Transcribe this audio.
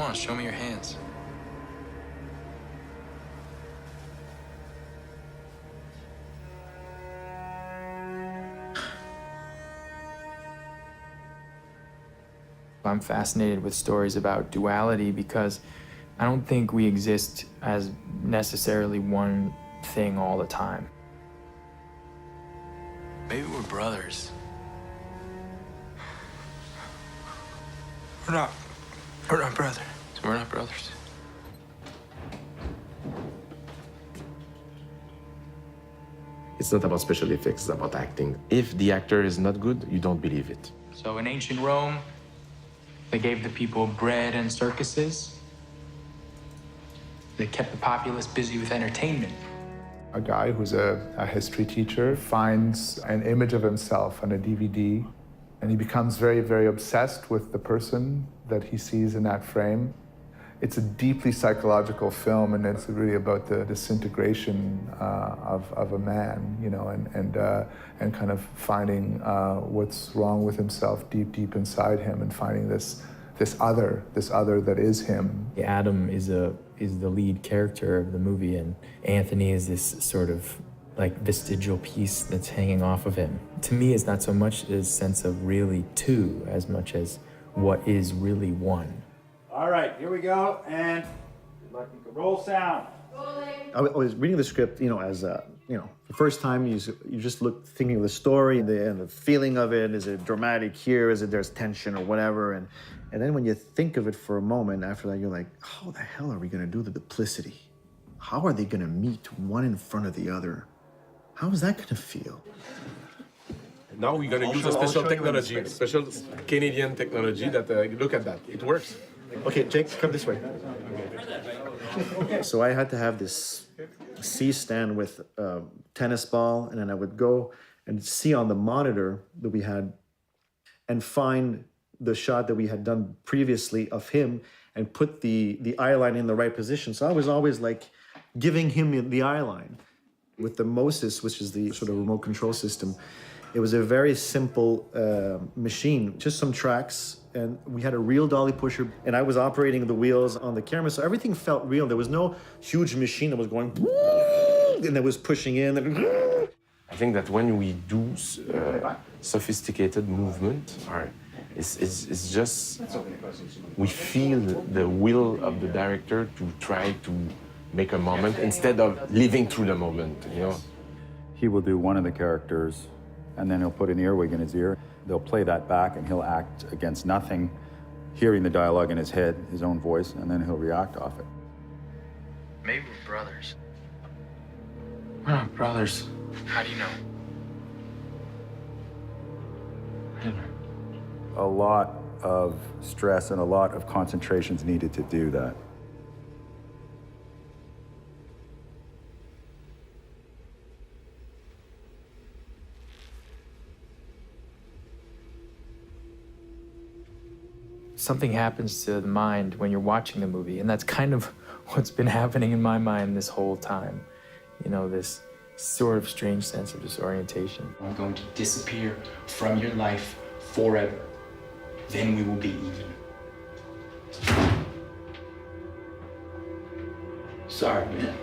on, show me your hands. I'm fascinated with stories about duality because I don't think we exist as necessarily one thing all the time. Maybe we're brothers. We're not brothers. We're not brothers. It's not about special effects, it's about acting. If the actor is not good, you don't believe it. So in ancient Rome, they gave the people bread and circuses. They kept the populace busy with entertainment. A guy who's a history teacher finds an image of himself on a DVD, and he becomes very, very obsessed with the person that he sees in that frame. It's a deeply psychological film, and it's really about the disintegration of a man, you know, and kind of finding what's wrong with himself deep inside him, and finding this other that is him. Adam is the lead character of the movie, and Anthony is this sort of like vestigial piece that's hanging off of him. To me, it's not so much a sense of really two as much as what is really one. All right, here we go, and roll sound. I was reading the script, you know, as the first time you just thinking of the story and the feeling of it. Is it dramatic here? Is it there's tension or whatever? And then when you think of it for a moment after that, you're like, how the hell are we gonna do the duplicity? How are they gonna meet one in front of the other? How is that gonna feel? Now we're gonna use a special technology, special Canadian technology that, look at that, it works. Okay, Jake, come this way. So I had to have this C-stand with a tennis ball, and then I would go and see on the monitor that we had and find the shot that we had done previously of him and put the eye line in the right position. So I was always like giving him the eye line. With the Moses, which is the sort of remote control system, it was a very simple machine, just some tracks, and we had a real dolly pusher, and I was operating the wheels on the camera, so everything felt real. There was no huge machine that was going and that was pushing in. I think that when we do sophisticated movement, it's just, we feel the will of the director to try to make a moment instead of living through the moment, you know? He will do one of the characters, and then he'll put an earwig in his ear. They'll play that back, and he'll act against nothing, hearing the dialogue in his head, his own voice, and then he'll react off it. Maybe we're brothers. We're not brothers. How do you know? I don't know. A lot of stress and a lot of concentration's needed to do that. Something happens to the mind when you're watching a movie, and that's kind of what's been happening in my mind this whole time. You know, this sort of strange sense of disorientation. I'm going to disappear from your life forever. Then we will be even. Sorry, man.